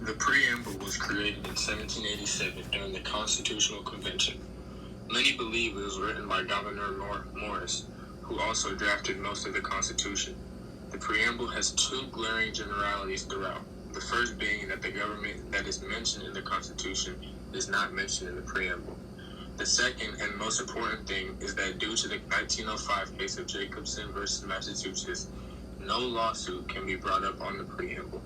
The preamble was created in 1787 during the Constitutional Convention. Many believe it was written by Gouverneur Morris, who also drafted most of the Constitution. The preamble has two glaring generalities throughout. The first being that the government that is mentioned in the Constitution is not mentioned in the preamble. The second and most important thing is that due to the 1905 case of Jacobson versus Massachusetts, no lawsuit can be brought up on the preamble.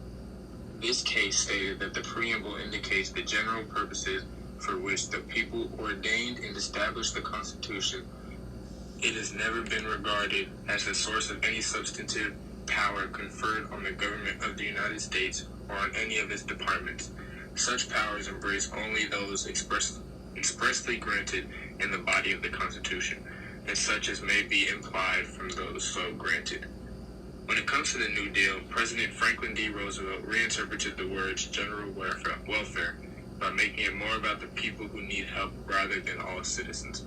This case stated that the preamble indicates the general purposes for which the people ordained and established the Constitution. It has never been regarded as the source of any substantive power conferred on the government of the United States or on any of its departments. Such powers embrace only those expressly granted in the body of the Constitution, and such as may be implied from those so granted. When it comes to the New Deal, President Franklin D. Roosevelt reinterpreted the words general welfare by making it more about the people who need help rather than all citizens.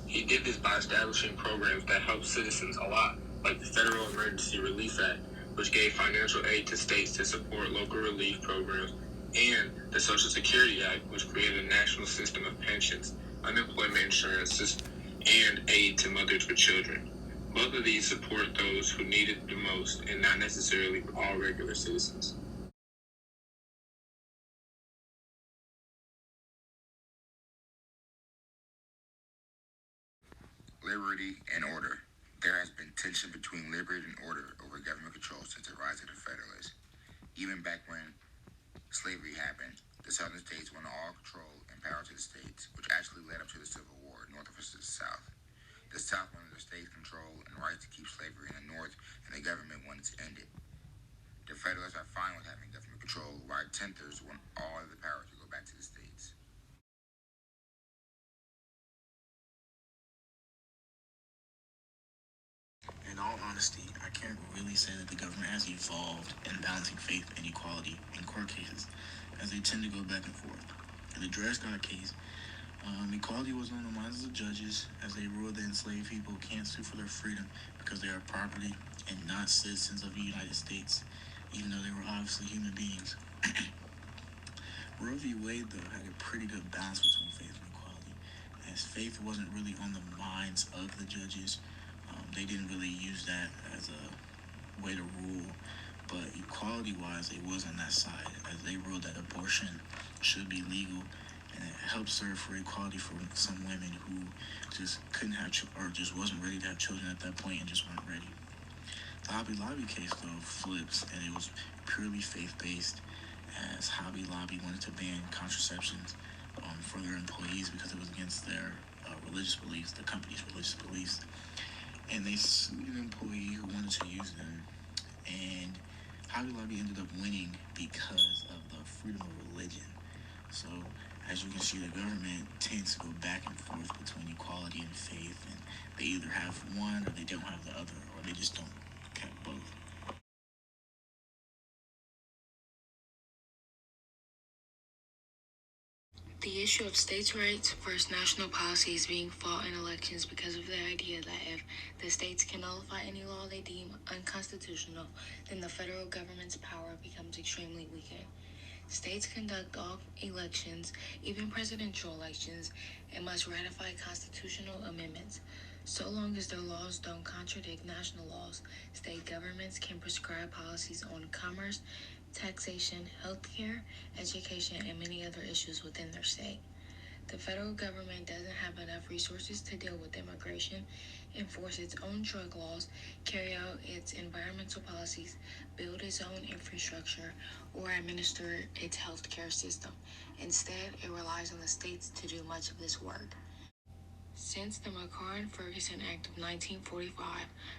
He did this by establishing programs that help citizens a lot, like the Federal Emergency Relief Act, which gave financial aid to states to support local relief programs, and the Social Security Act, which created a national system of pensions, unemployment insurance, and aid to mothers with children. Both of these support those who need it the most and not necessarily all regular citizens. Liberty and order. There has been tension between liberty and order over government control since the rise of the Federalists. Even back when slavery happened, the southern states wanted all control and power to the states, which actually led up to the Civil War, North versus the South. The South wanted the states' control and right to keep slavery in the North, and the government wanted to end it. The Federalists are fine with having government control, while Tenthers want all of the power to go back to the states. In all honesty, I can't really say that the government has evolved in balancing faith and equality in court cases, as they tend to go back and forth. In the Dred Scott case, equality was on the minds of the judges as they ruled that enslaved people can't sue for their freedom because they are property and not citizens of the United States, even though they were obviously human beings. Roe v. Wade, though, had a pretty good balance between faith and equality, as faith wasn't really on the minds of the judges. They didn't really use that as a way to rule, but equality-wise, it was on that side, as they ruled that abortion should be legal, and it helped serve for equality for some women who just couldn't have or just wasn't ready to have children at that point and just weren't ready. The Hobby Lobby case, though, flips, and it was purely faith-based, as Hobby Lobby wanted to ban contraceptions for their employees because it was against their religious beliefs, the company's religious beliefs. And they sued an employee who wanted to use them, and Hobby Lobby ended up winning because of the freedom of religion. So, as you can see, the government tends to go back and forth between equality and faith, and they either have one or they don't have the other, or they just don't have both. The issue of states' rights versus national policy is being fought in elections because of the idea that if the states can nullify any law they deem unconstitutional, then the federal government's power becomes extremely weakened. States conduct all elections, even presidential elections, and must ratify constitutional amendments. So long as their laws don't contradict national laws, state governments can prescribe policies on commerce, taxation, healthcare, education, and many other issues within their state. The federal government doesn't have enough resources to deal with immigration, enforce its own drug laws, carry out its environmental policies, build its own infrastructure, or administer its healthcare system. Instead, it relies on the states to do much of this work. Since the McCarran-Ferguson Act of 1945,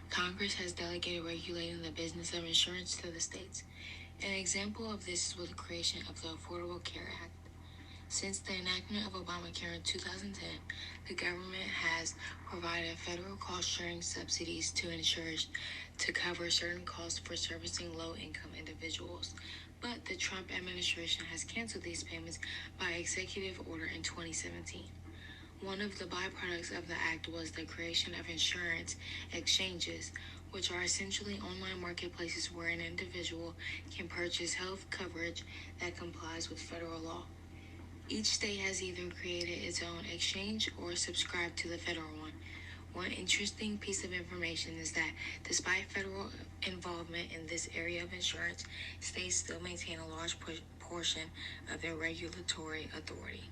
Congress has delegated regulating the business of insurance to the states. An example of this is with the creation of the Affordable Care Act. Since the enactment of Obamacare in 2010, the government has provided federal cost-sharing subsidies to insurers to cover certain costs for servicing low-income individuals. But the Trump administration has canceled these payments by executive order in 2017. One of the byproducts of the act was the creation of insurance exchanges, which are essentially online marketplaces where an individual can purchase health coverage that complies with federal law. Each state has either created its own exchange or subscribed to the federal one. One interesting piece of information is that despite federal involvement in this area of insurance, states still maintain a large portion of their regulatory authority.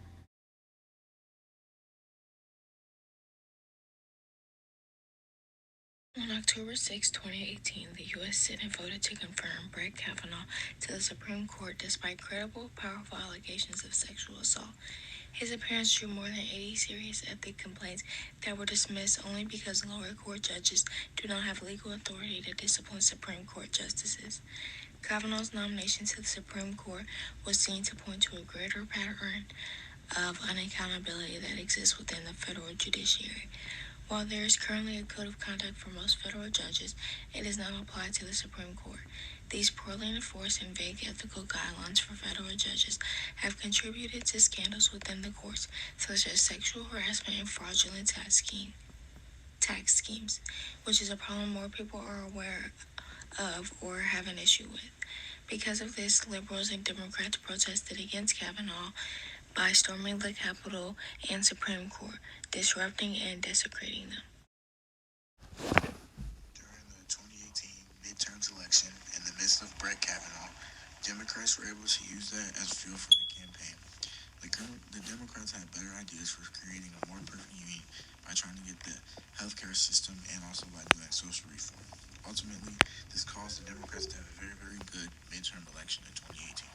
On October 6, 2018, the U.S. Senate voted to confirm Brett Kavanaugh to the Supreme Court despite credible, powerful allegations of sexual assault. His appearance drew more than 80 serious ethics complaints that were dismissed only because lower court judges do not have legal authority to discipline Supreme Court justices. Kavanaugh's nomination to the Supreme Court was seen to point to a greater pattern of unaccountability that exists within the federal judiciary. While there is currently a code of conduct for most federal judges, it is not applied to the Supreme Court. These poorly enforced and vague ethical guidelines for federal judges have contributed to scandals within the courts, such as sexual harassment and fraudulent tax schemes, which is a problem more people are aware of or have an issue with. Because of this, liberals and Democrats protested against Kavanaugh by storming the Capitol and Supreme Court, disrupting and desecrating them. During the 2018 midterms election, in the midst of Brett Kavanaugh, Democrats were able to use that as fuel for the campaign. The Democrats had better ideas for creating a more perfect union by trying to get the healthcare system and also by doing social reform. Ultimately, this caused the Democrats to have a very, very good midterm election in 2018.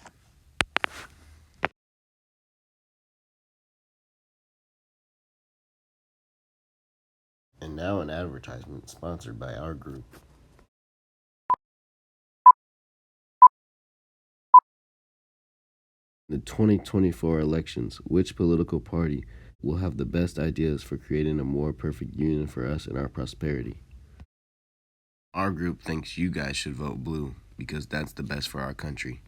And now an advertisement sponsored by our group. The 2024 elections, which political party will have the best ideas for creating a more perfect union for us and our prosperity? Our group thinks you guys should vote blue because that's the best for our country.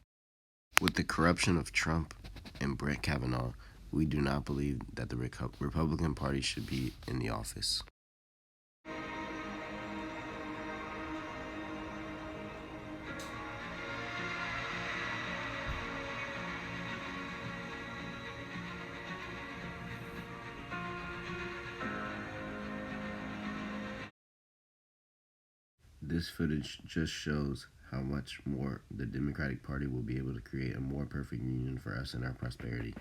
With the corruption of Trump and Brett Kavanaugh, we do not believe that the Republican Party should be in the office. This footage just shows how much more the Democratic Party will be able to create a more perfect union for us and our prosperity.